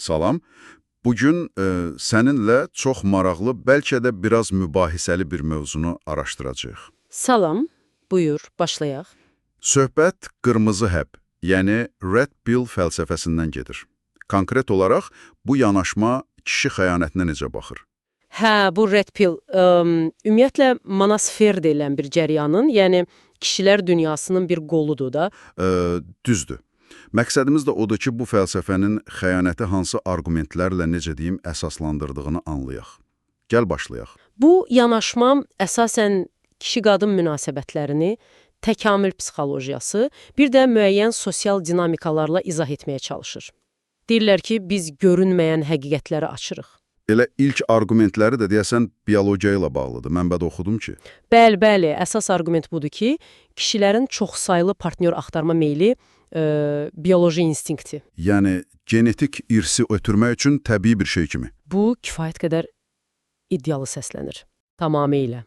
Salam. Bugün səninlə çox maraqlı, bəlkə də biraz mübahisəli bir mövzunu araşdıracağıq. Salam, buyur, başlayaq. Söhbət qırmızı həb, yəni Red Pill fəlsəfəsindən gedir. Konkret olaraq bu yanaşma kişi xəyanətinə necə baxır? Hə, bu Red Pill, ümumiyyətlə monosfer deyilən bir cəryanın, yəni kişilər dünyasının bir qoludur da. Düzdür. Məqsədimiz də odur ki, bu fəlsəfənin xəyanəti hansı arqumentlərlə, necə deyim, əsaslandırdığını anlayaq. Gəl başlayaq. Bu yanaşma əsasən kişi-qadın münasibətlərini, təkamül psixologiyası, bir də müəyyən sosial dinamikalarla izah etməyə çalışır. Deyirlər ki, biz görünməyən həqiqətləri açırıq. Elə ilk arqumentləri də deyəsən biologiya ilə bağlıdır. Mənbədə oxudum ki. Bəli, əsas arqument budur ki, kişilərin çoxsaylı partnyor axtarma meyli bioloji instinkti. Yəni, genetik irsi ötürmək üçün təbii bir şey kimi. Bu, kifayət qədər iddialı səslənir. Tamamilə.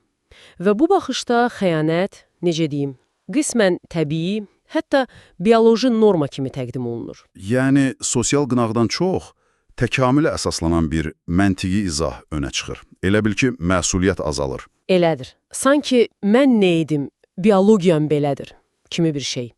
Və bu baxışda xəyanət, necə deyim, qismən təbii, hətta bioloji norma kimi təqdim olunur. Yəni, sosial qınaqdan çox təkamülə əsaslanan bir məntiqi izah önə çıxır. Elə bil ki, məsuliyyət azalır. Elədir. Sanki mən nə edim, biologiyam belədir kimi bir şey.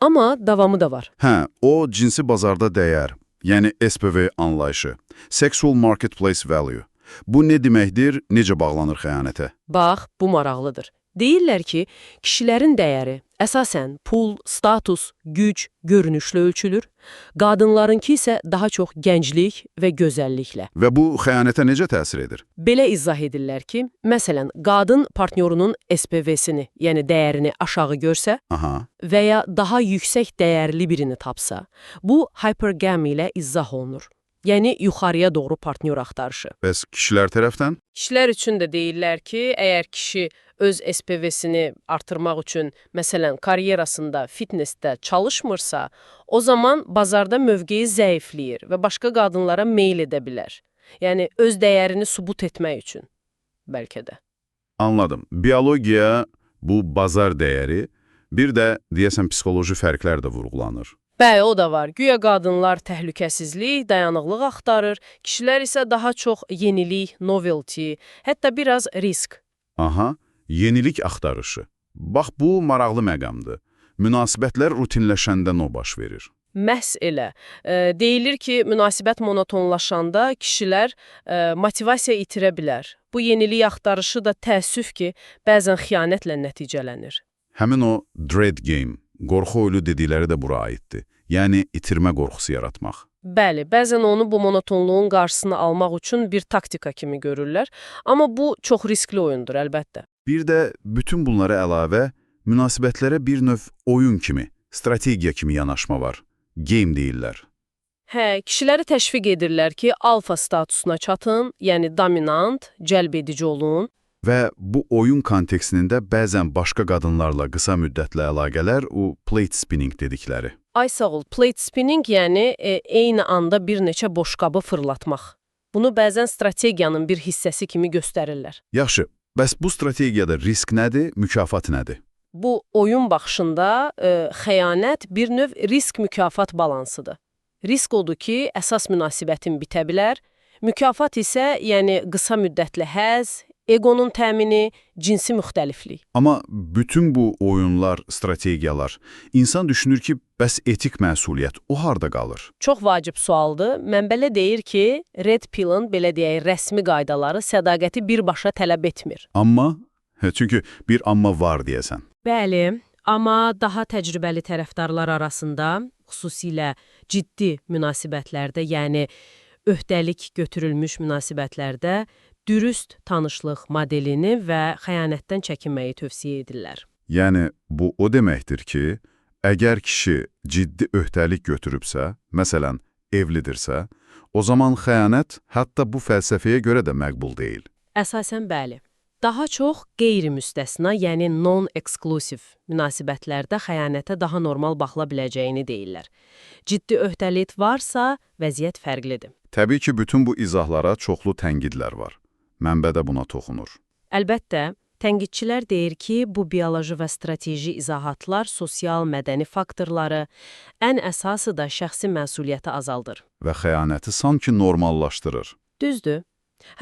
Amma davamı da var. Hə, o cinsi bazarda dəyər, yəni SPV anlayışı, Sexual Marketplace Value. Bu nə deməkdir, necə bağlanır xəyanətə? Bax, bu maraqlıdır. Deyirlər ki, kişilərin dəyəri əsasən pul, status, güc, görünüşlə ölçülür, qadınlarınki isə daha çox gənclik və gözəlliklə. Və bu xəyanətə necə təsir edir? Belə izah edirlər ki, məsələn, qadın partnyorunun SPV-sini, yəni dəyərini aşağı görsə və ya daha yüksək dəyərli birini tapsa, bu hypergamy ilə izah olunur. Yəni, yuxarıya doğru partnyor axtarışı. Bəs kişilər tərəfdən? Kişilər üçün də deyirlər ki, əgər kişi öz SPV-sini artırmaq üçün, məsələn, karyerasında, fitnessdə çalışmırsa, o zaman bazarda mövqeyi zəifləyir və başqa qadınlara meyl edə bilər. Yəni, öz dəyərini sübut etmək üçün, bəlkə də. Anladım. Biologiya, bu bazar dəyəri, bir də, deyəsən, psixoloji fərqlər də vurğulanır. Bəli, o da var. Güya qadınlar təhlükəsizlik, dayanıqlıq axtarır, kişilər isə daha çox yenilik, novelty, hətta biraz risk. Aha, yenilik axtarışı. Bax, bu maraqlı məqamdır. Münasibətlər rutinləşəndə nə baş verir? Məhz elə. Deyilir ki, münasibət monotonlaşanda kişilər motivasiya itirə bilər. Bu yenilik axtarışı da təəssüf ki, bəzən xəyanətlə nəticələnir. Həmin o dread game, qorxu oyunu dedikləri də bura aiddir. Yəni, itirmə qorxusu yaratmaq. Bəli, bəzən onu bu monotonluğun qarşısını almaq üçün bir taktika kimi görürlər, amma bu çox riskli oyundur, əlbəttə. Bir də bütün bunlara əlavə, münasibətlərə bir növ oyun kimi, strategiya kimi yanaşma var. Game deyirlər. Hə, kişiləri təşviq edirlər ki, alfa statusuna çatın, yəni dominant, cəlb edici olun. Və bu oyun kontekstində bəzən başqa qadınlarla qısa müddətli əlaqələr, o plate spinning dedikləri. Ay sağ ol, plate spinning yəni eyni anda bir neçə boşqabı fırlatmaq. Bunu bəzən strategiyanın bir hissəsi kimi göstərirlər. Yaxşı, bəs bu strategiyada risk nədir, mükafat nədir? Bu oyun baxışında xəyanət bir növ risk-mükafat balansıdır. Risk odur ki, əsas münasibətin bitə bilər, mükafat isə yəni qısa müddətli həzz, egonun təmini, cinsi müxtəliflik. Amma bütün bu oyunlar, strategiyalar, insan düşünür ki, bəs etik məsuliyyət o harda qalır? Çox vacib sualdır. Mənbələ deyir ki, Red Pill-ın, belə deyək, rəsmi qaydaları sədaqəti birbaşa tələb etmir. Amma? Çünki bir amma var deyəsən. Bəli, amma daha təcrübəli tərəfdarlar arasında, xüsusilə ciddi münasibətlərdə, yəni öhdəlik götürülmüş münasibətlərdə dürüst tanışlıq modelini və xəyanətdən çəkinməyi tövsiyə edirlər. Yəni, bu o deməkdir ki, əgər kişi ciddi öhdəlik götürübsə, məsələn, evlidirsə, o zaman xəyanət hətta bu fəlsəfəyə görə də məqbul deyil. Əsasən bəli. Daha çox qeyri-müstəsna, yəni non-exclusive münasibətlərdə xəyanətə daha normal baxıla biləcəyini deyirlər. Ciddi öhdəlik varsa, vəziyyət fərqlidir. Təbii ki, bütün bu izahlara çoxlu tənqidlər var. Mənbədə buna toxunur. Əlbəttə, Tənqidçilər deyir ki, bu bioloji və strateji izahatlar sosial-mədəni faktorları, ən əsası da şəxsi məsuliyyəti azaldır. Və xəyanəti sanki normallaşdırır. Düzdür.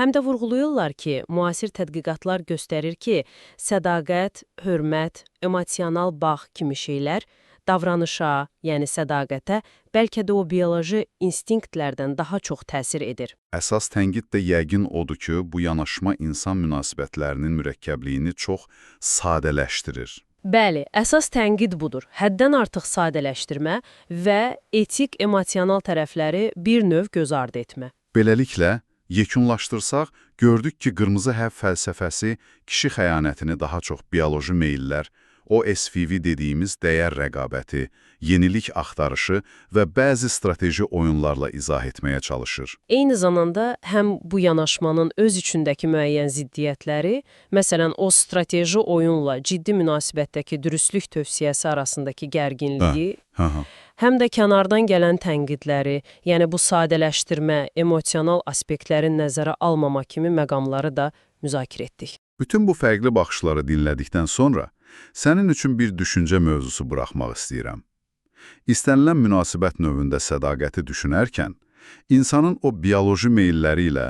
Həm də vurğulayırlar ki, müasir tədqiqatlar göstərir ki, sədaqət, hörmət, emosional bağ kimi şeylər davranışa, yəni sədaqətə, bəlkə də o bioloji instinktlərdən daha çox təsir edir. Əsas tənqid də yəqin odur ki, bu yanaşma insan münasibətlərinin mürəkkəbliyini çox sadələşdirir. Bəli, əsas tənqid budur. Həddən artıq sadələşdirmə və etik, emosional tərəfləri bir növ göz ardı etmə. Beləliklə, yekunlaşdırsaq, gördük ki, qırmızı həv fəlsəfəsi kişi xəyanətini daha çox bioloji meyillər, o SVV dediyimiz dəyər rəqabəti, yenilik axtarışı və bəzi strateji oyunlarla izah etməyə çalışır. Eyni zamanda həm bu yanaşmanın öz içindəki müəyyən ziddiyyətləri, məsələn, o strateji oyunla ciddi münasibətdəki dürüstlük tövsiyəsi arasındakı gərginliyi, həm də kənardan gələn tənqidləri, yəni bu sadələşdirmə, emosional aspektlərin nəzərə almama kimi məqamları da müzakirə etdik. Bütün bu fərqli baxışları dinlədikdən sonra sənin üçün bir düşüncə mövzusu buraxmaq istəyirəm. İstənilən münasibət növündə sədaqəti düşünərkən, insanın o bioloji meyilləri ilə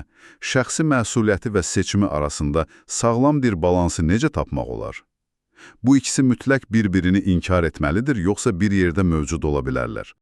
şəxsi məsuliyyəti və seçimi arasında sağlam bir balansı necə tapmaq olar? Bu ikisi mütləq bir-birini inkar etməlidir, yoxsa bir yerdə mövcud ola bilərlər?